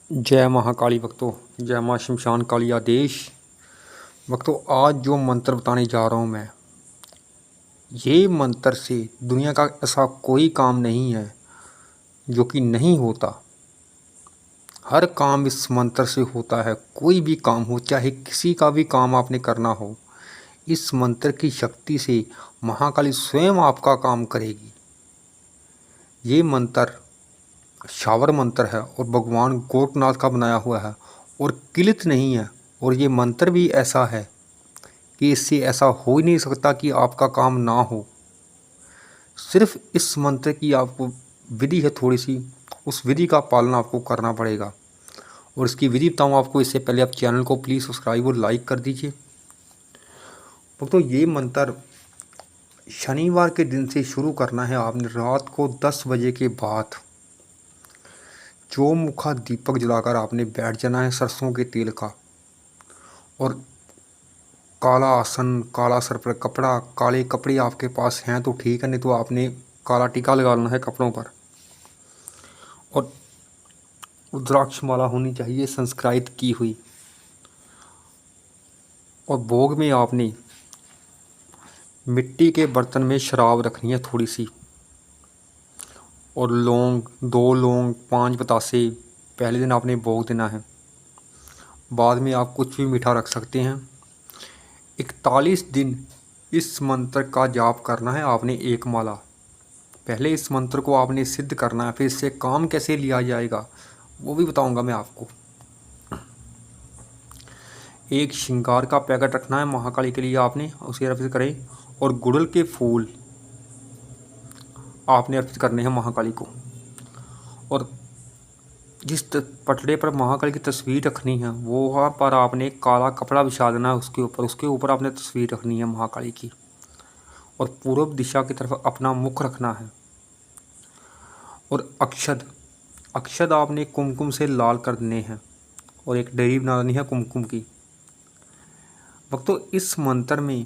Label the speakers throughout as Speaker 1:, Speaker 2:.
Speaker 1: जय महाकाली भक्तों, जय माँ शमशान काली आदेश। भक्तों, आज जो मंत्र बताने जा रहा हूँ मैं, ये मंत्र से दुनिया का ऐसा कोई काम नहीं है जो कि नहीं होता। हर काम इस मंत्र से होता है। कोई भी काम हो, चाहे किसी का भी काम आपने करना हो, इस मंत्र की शक्ति से महाकाली स्वयं आपका काम करेगी। ये मंत्र शावर मंत्र है और भगवान गोरखनाथ का बनाया हुआ है और किलित नहीं है। और ये मंत्र भी ऐसा है कि इससे ऐसा हो ही नहीं सकता कि आपका काम ना हो। सिर्फ इस मंत्र की आपको विधि है थोड़ी सी, उस विधि का पालन आपको करना पड़ेगा। और इसकी विधि बताऊँ आपको, इससे पहले आप चैनल को प्लीज़ सब्सक्राइब और लाइक कर दीजिए। तो ये मंत्र शनिवार के दिन से शुरू करना है आपने। रात को 10 बजे के बाद चौमुखा दीपक जलाकर आपने बैठ जाना है सरसों के तेल का। और काला आसन, काला सर पर कपड़ा, काले कपड़े आपके पास हैं तो ठीक है, नहीं तो आपने काला टीका लगा लेना है कपड़ों पर। और रुद्राक्ष माला होनी चाहिए संस्कृत की हुई। और भोग में आपने मिट्टी के बर्तन में शराब रखनी है थोड़ी सी। और लौंग, 2 लौंग, 5 बतासे पहले दिन आपने भोग देना है। बाद में आप कुछ भी मीठा रख सकते हैं। 41 दिन इस मंत्र का जाप करना है आपने, एक माला। पहले इस मंत्र को आपने सिद्ध करना है, फिर इससे काम कैसे लिया जाएगा वो भी बताऊंगा मैं आपको। एक श्रृंगार का पैकेट रखना है महाकाली के लिए आपने, उसे अर्पित करें। और गुड़हल के फूल आपने अर्पित करने हैं महाकाली को। और जिस पटड़े पर महाकाली की तस्वीर रखनी है वो वहाँ पर आपने काला कपड़ा बिछा देना है उसके ऊपर आपने तस्वीर रखनी है महाकाली की। और पूर्व दिशा की तरफ अपना मुख रखना है। और अक्षद आपने कुमकुम से लाल कर देने हैं और एक डेयरी बना देनी है कुमकुम की। भक्तों, इस मंत्र में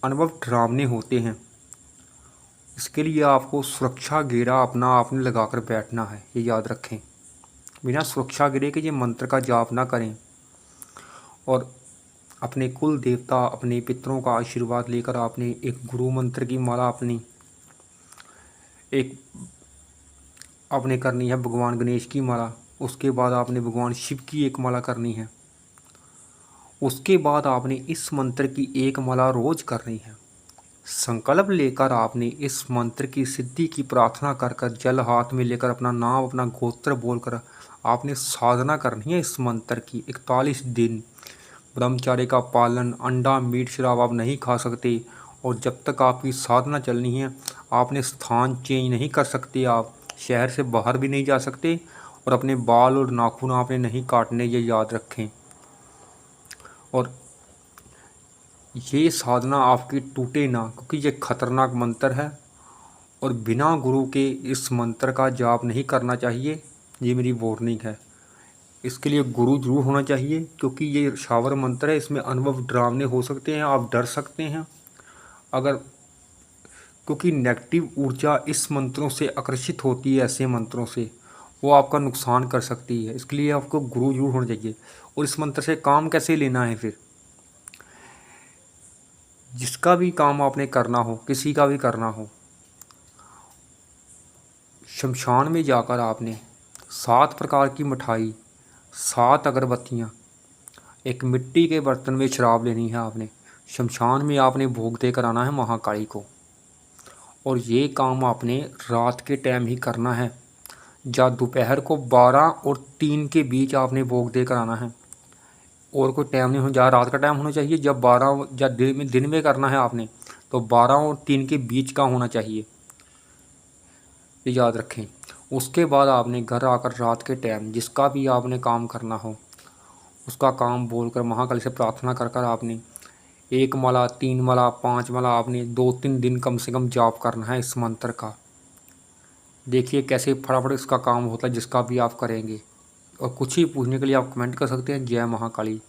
Speaker 1: अनुभव डरावने होते हैं। इसके लिए आपको सुरक्षा घेरा अपना आपने लगाकर बैठना है, ये याद रखें। बिना सुरक्षा घेरे के ये मंत्र का जाप ना करें। और अपने कुल देवता, अपने पितरों का आशीर्वाद लेकर आपने एक गुरु मंत्र की माला अपनी एक आपने करनी है, भगवान गणेश की माला। उसके बाद आपने भगवान शिव की एक माला करनी है। उसके बाद आपने इस मंत्र की एक माला रोज करनी है। संकल्प लेकर आपने इस मंत्र की सिद्धि की प्रार्थना कर कर, जल हाथ में लेकर, अपना नाम, अपना गोत्र बोलकर आपने साधना करनी है इस मंत्र की। 41 दिन ब्रह्मचार्य का पालन, अंडा मीट शराब आप नहीं खा सकते। और जब तक आपकी साधना चलनी है आपने स्थान चेंज नहीं कर सकते, आप शहर से बाहर भी नहीं जा सकते। और अपने बाल और नाखून आपने नहीं काटने, ये याद रखें। और ये साधना आपकी टूटे ना, क्योंकि ये खतरनाक मंत्र है और बिना गुरु के इस मंत्र का जाप नहीं करना चाहिए। ये मेरी वार्निंग है। इसके लिए गुरु जरूर होना चाहिए, क्योंकि ये शावर मंत्र है, इसमें अनुभव डरावने हो सकते हैं, आप डर सकते हैं अगर, क्योंकि नेगेटिव ऊर्जा इस मंत्रों से आकर्षित होती है। ऐसे मंत्रों से वो आपका नुकसान कर सकती है। इसके लिए आपको गुरु जरूर होना चाहिए। और इस मंत्र से काम कैसे लेना है फिर, जिसका भी काम आपने करना हो, किसी का भी करना हो, शमशान में जाकर आपने 7 प्रकार की मिठाई, 7 अगरबत्तियाँ, एक मिट्टी के बर्तन में शराब लेनी है आपने। शमशान में आपने भोग दे कर आना है महाकाली को। और ये काम आपने रात के टाइम ही करना है, या दोपहर को 12 और 3 के बीच आपने भोग दे कर आना है। और कोई टाइम नहीं हो, जहाँ रात का टाइम होना चाहिए, जब 12 या दिन में करना है आपने तो 12 और 3 के बीच का होना चाहिए, ये याद रखें। उसके बाद आपने घर आकर रात के टाइम जिसका भी आपने काम करना हो उसका काम बोलकर महाकाली से प्रार्थना कर कर आपने 1 माला, 3 माला, 5 माला आपने 2-3 दिन कम से कम जाप करना है इस मंत्र का। देखिए कैसे फटाफट इसका काम होता है जिसका भी आप करेंगे। और कुछ ही पूछने के लिए आप कमेंट कर सकते हैं। जय महाकाली।